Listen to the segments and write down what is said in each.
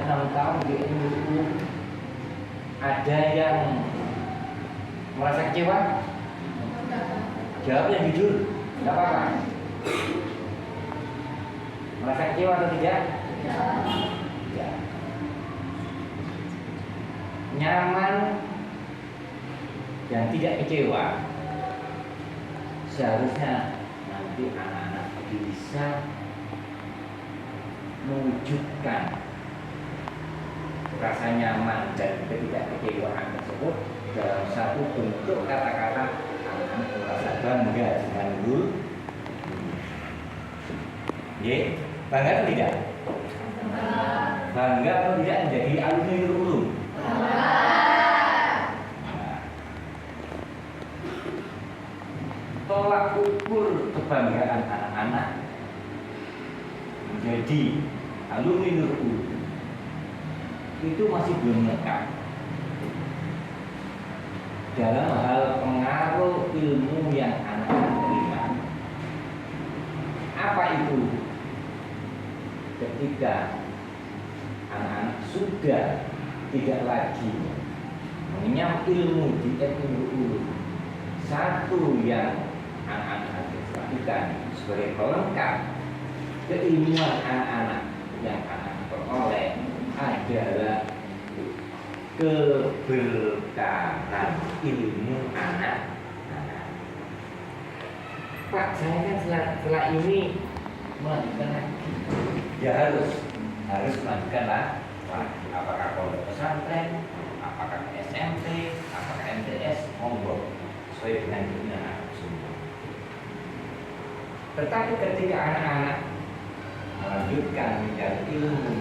6 tahun di NU, ada yang merasa kecewa? Jawab yang jujur, nggak apa-apa. Merasa kecewa atau tidak? Ya. Nyaman dan tidak kecewa. Seharusnya nanti anak-anak bisa mewujudkan rasa nyaman dan ketidakkecewaan tersebut dalam satu bentuk kata-kata anak-anak merasa bangga dengan guru. Ye, bangga atau tidak? Bangga atau tidak menjadi alumni Nurul? Tolak ukur kebanggaan anak-anak menjadi alumni Nurul itu masih belum lengkap dalam hal pengaruh ilmu yang anak-anak terima. Apa itu? Ketika anak-anak sudah tidak lagi mengenyam ilmu di NU, satu yang anak-anak harus lakukan sebagai pelengkap keilmuan anak-anak yang anak peroleh adalah keberkahan ilmu anak. Pak, saya kan setelah ini melanjutkan lagi. Ya harus melanjutkan lagi. Apakah pondok pesantren, apakah SMP, apakah MTS, monggo sesuai dengan keinginan semua. Tetapi ketika anak-anak melanjutkan mencari ilmu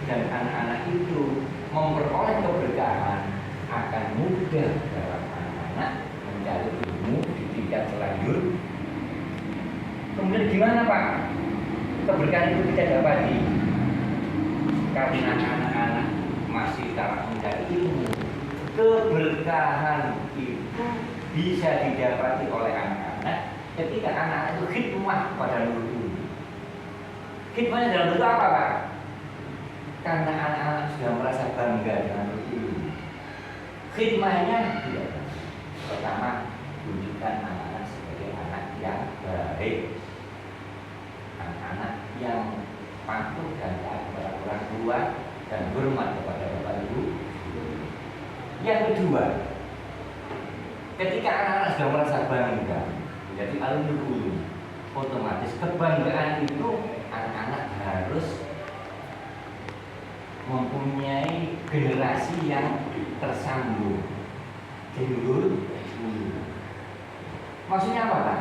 dan anak-anak itu memperoleh keberkahan, akan mudah dalam anak-anak mencari ilmu di tingkat selanjutnya. Kemudian gimana Pak? Keberkahan itu kita dapati karena anak-anak masih dalam mencari ilmu. Keberkahan itu bisa didapati oleh anak-anak ketika anak-anak itu khidmah pada Nurul. Khidmahnya dalam bentuk apa Pak? Karena anak-anak sudah merasa bangga dengan Nurul. Khidmahnya tidak. Pertama, tunjukkan anak-anak sebagai anak yang baik, anak-anak yang patuh dan taat kepada orang tua dan hormat kepada bapak ibu. Yang kedua, ketika anak-anak sudah merasa bangga menjadi alumni Nurul, otomatis kebanggaan itu anak-anak harus mempunyai generasi yang tersambung. Nurul. Maksudnya apa Pak?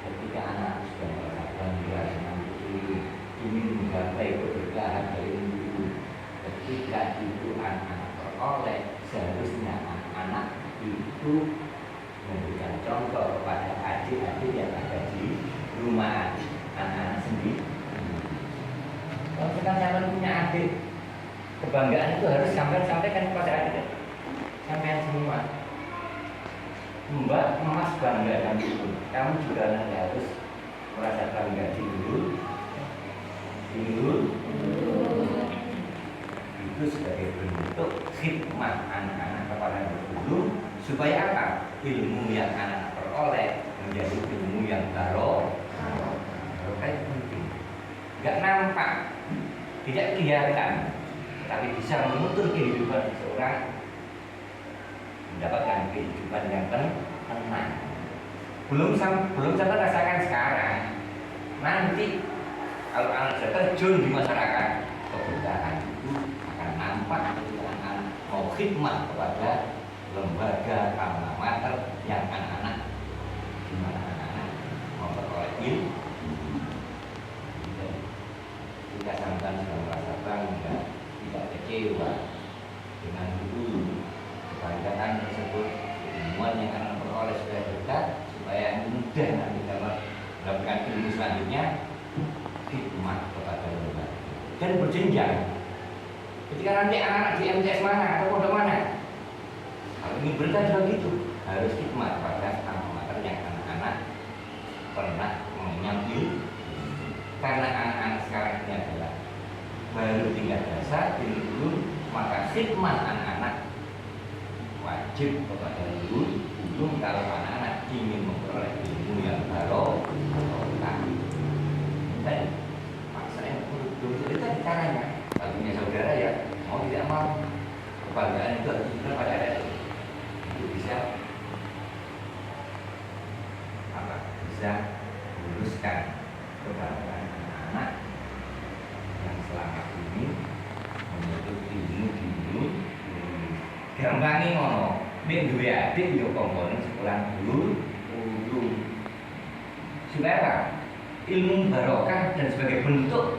Ketika anak sudah merasa bangga dengan Nurul, ingin menggapai keberkahan dari Nurul, ketika itu anak-anak peroleh, seharusnya anak-anak itu memberikan contoh kepada adik-adik yang ada di rumah anak-anak sendiri. Kalau kita jangan punya adik, kebanggaan itu harus sampaikan kepada adik, sampean semua. Mbak Emas bangga dengan itu, kamu juga nanti harus merasa bangga di Nurul. Itu sebagai bentuk khidmat anak-anak kepada Nurul, supaya apa? Ilmu yang anak peroleh menjadi ilmu yang barokah. Barokah itu penting. Gak nampak, tidak kelihatan, tapi bisa menutur kehidupan seseorang, mendapatkan kehidupan yang tenang. Belum sampai rasakan sekarang. Nanti kalau anak sudah terjun di masyarakat, keberkahan itu akan nampak ketika anak mau khidmat kepada lembaga alma mater yang anak-anak, di mana anak-anak memperoleh ilmu. Kita sampai sudah merasa bangga, tidak kecewa dengan Nurul. Kebanggaan tersebut, ilmuwan yang akan peroleh supaya berkat, supaya mudah nanti dalam melakukan ilmu selanjutnya, khidmat kepada lembaga dan berjenjang. Ketika nanti anak-anak di MTS mana atau pondok mana, kalau ingin berkat juga gitu, harus khidmat pada alma mater yang anak-anak pernah mengenyam ilmu. Karena anak-anak sekarang ini adalah baru tingkat dasar ilmu, maka khidmat anak-anak wajib kepada guru kalau anak-anak ingin memperoleh ilmu yang barokah. Dan maksudnya untuk itu tadi caranya. Kalau punya saudara ya mau tidak mau kebanggaan itu harus diberikan pada anak itu bisa bisa meluruskan kebanggaan anak-anak yang selama ini menuntut ilmu. Gampangnya ngono, nek duwe adik yo kongkon sekolah dulu supaya ilmu barokah dan sebagai bentuk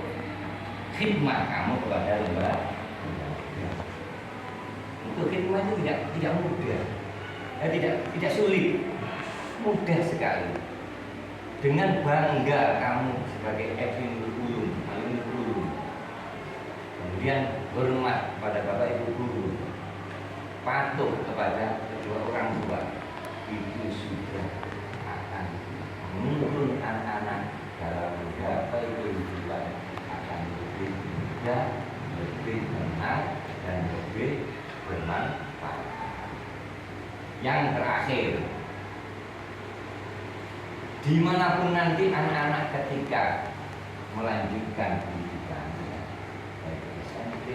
khidmat kamu kepada lembaga. Untuk khidmat itu tidak mudah, tidak sulit, mudah sekali. Dengan bangga kamu sebagai ulum, kemudian hormat pada bapak ibu guru, patuh kepada kedua orang tua, itu sudah akan menuntun anak-anak dalam menggapai kehidupan akan lebih mudah, lebih tenang dan lebih bermanfaat. Yang terakhir, dimanapun nanti anak-anak ketika melanjutkan pendidikannya, baik SMP,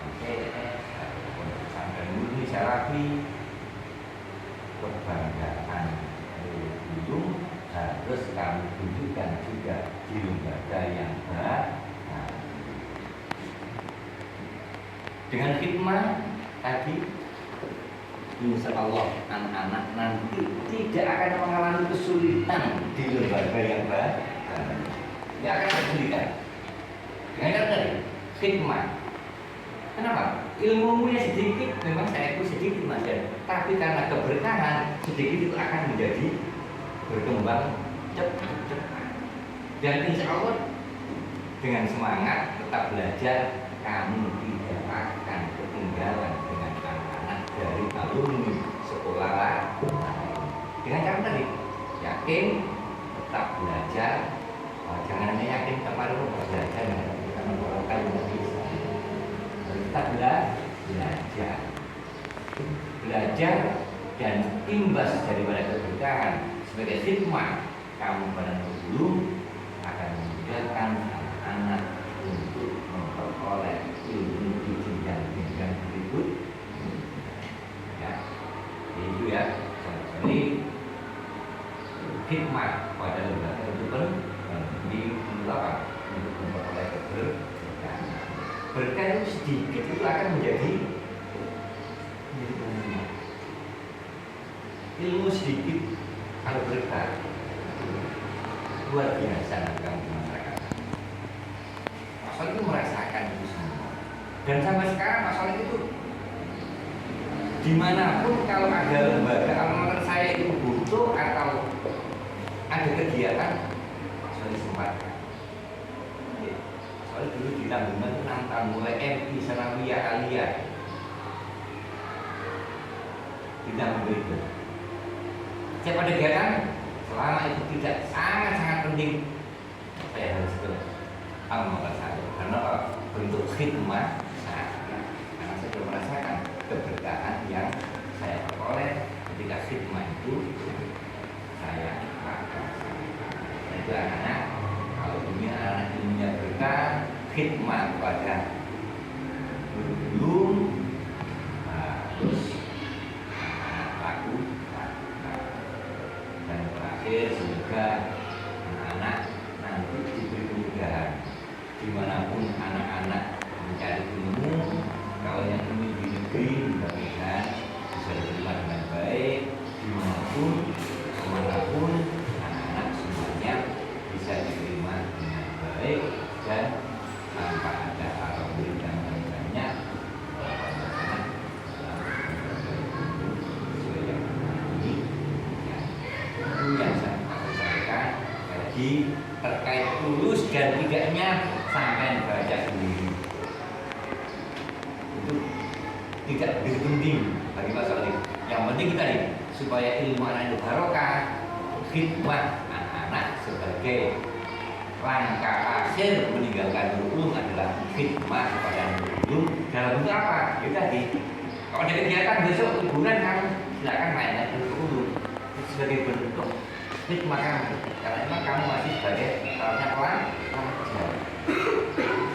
MTS, ataupun sampai murni salafi, kebanggaan guru harus kami tunjukkan juga di lembaga yang baik. Dengan khidmat tadi, insya Allah anak-anak nanti tidak akan mengalami kesulitan di lembaga yang baik. Tidak akan kesulitan. Dengan tadi khidmat. Kenapa? Ilmunya sedikit, memang saya itu sedikit mas ya. Tapi karena keberkahan sedikit itu akan menjadi berkembang cepat. Dan insya Allah dengan semangat tetap belajar, kamu tidak akan ketinggalan dengan anak-anak dari alumni sekolah lain. Dengan cara tadi yakin, tetap belajar. Jangan hanya yakin kepada belajar, karena orang kaya tidak bisa. Tetap belajar dan imbas daripada keberkahan sebagai khidmat kamu pada guru akan memudahkan anak-anak untuk memperoleh ilmu di jenjang berikut. Ya, itu ya. Jadi khidmat pada lembaga itu dilakukan untuk memperoleh keberkahan. Berkah itu sedikit itu akan menjadi ilmu sedikit kalau berkah luar biasa kamu di masyarakat. Masalah itu merasakan itu semua. Dan sampai sekarang masalah itu dimanapun kalau ada lembaga, kalau menurut saya itu butuh atau ada kegiatan, masalah disempatkan. Soalnya dulu di Tambungan itu 6 tahun mulai MI Sanawiyah Aliyah tidak begitu. Siapa ada kegiatan selama itu tidak sangat penting, saya harus ke nomor satu karena bentuk khidmat saya, karena saya sudah merasakan keberkahan yang saya peroleh ketika khidmat itu saya lakukan. Itu anak-anak kalau punya anak ilmunya berkah, khidmat pada guru harus laku. Dan terakhir semoga anak-anak nanti diberi kemudahan dimanapun anak-anak mencari ilmu. Kalau yang ini di negeri mudah-mudahan bisa diterima dengan baik dimanapun kemanapun anak-anak semuanya bisa diterima dengan baik dan tanpa ada arah dan banyak yang saya sampaikan lagi terkait lulus dan tidaknya sampai baca sendiri itu tidak begitu penting bagi masalah ini. Yang penting kita nih supaya ilmu anak itu barokah, khidmat anak-anak sebagai langkah akhir meninggalkan ulum adalah khidmah kepada ulum dalam bentuk apa? Ya tadi, kalau ada kegiatan besok liburan kamu silakan mainkan untuk ulum sebagai bentuk khidmah kamu, karena memang kamu masih sebagai salah pelajar.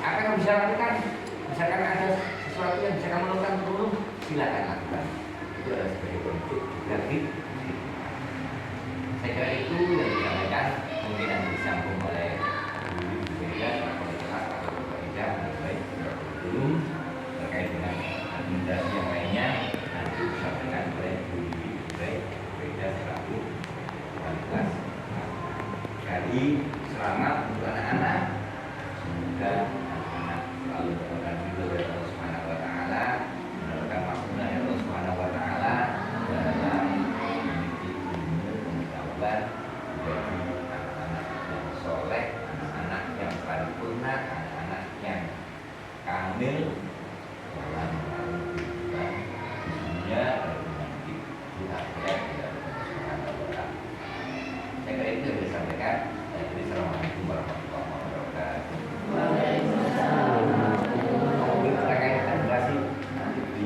Apa yang kamu bisa lakukan? Misalkan ada sesuatu yang bisa kamu lakukan untuk ulum, silakan lakukan. Itu adalah sebagai bentuk juga khidmah. Saya kira itu yang disampaikan, mungkin yang disambung oleh Bu Beda atau kelas atau Bu Ida baik belum terkait dengan administrasi yang lainnya nanti disampaikan oleh Bu Beda selaku kelas. Jadi selamat untuk anak-anak, semoga anak-anak selalu mendapatkan ridho dari Allah Subhanahu Wa Taala, mendapatkan maksudnya dari Allah Subhanahu Wa Taala dalam menjadi anak-anak yang soleh, anak-anak yang paripurna, anak-anak yang kamil dalam kehidupan dunia dan di akhirat dari Allah Subhanahu Wa Taala. Saya kira itu yang disampaikan. Assalamualaikum warahmatullahi wabarakatuh.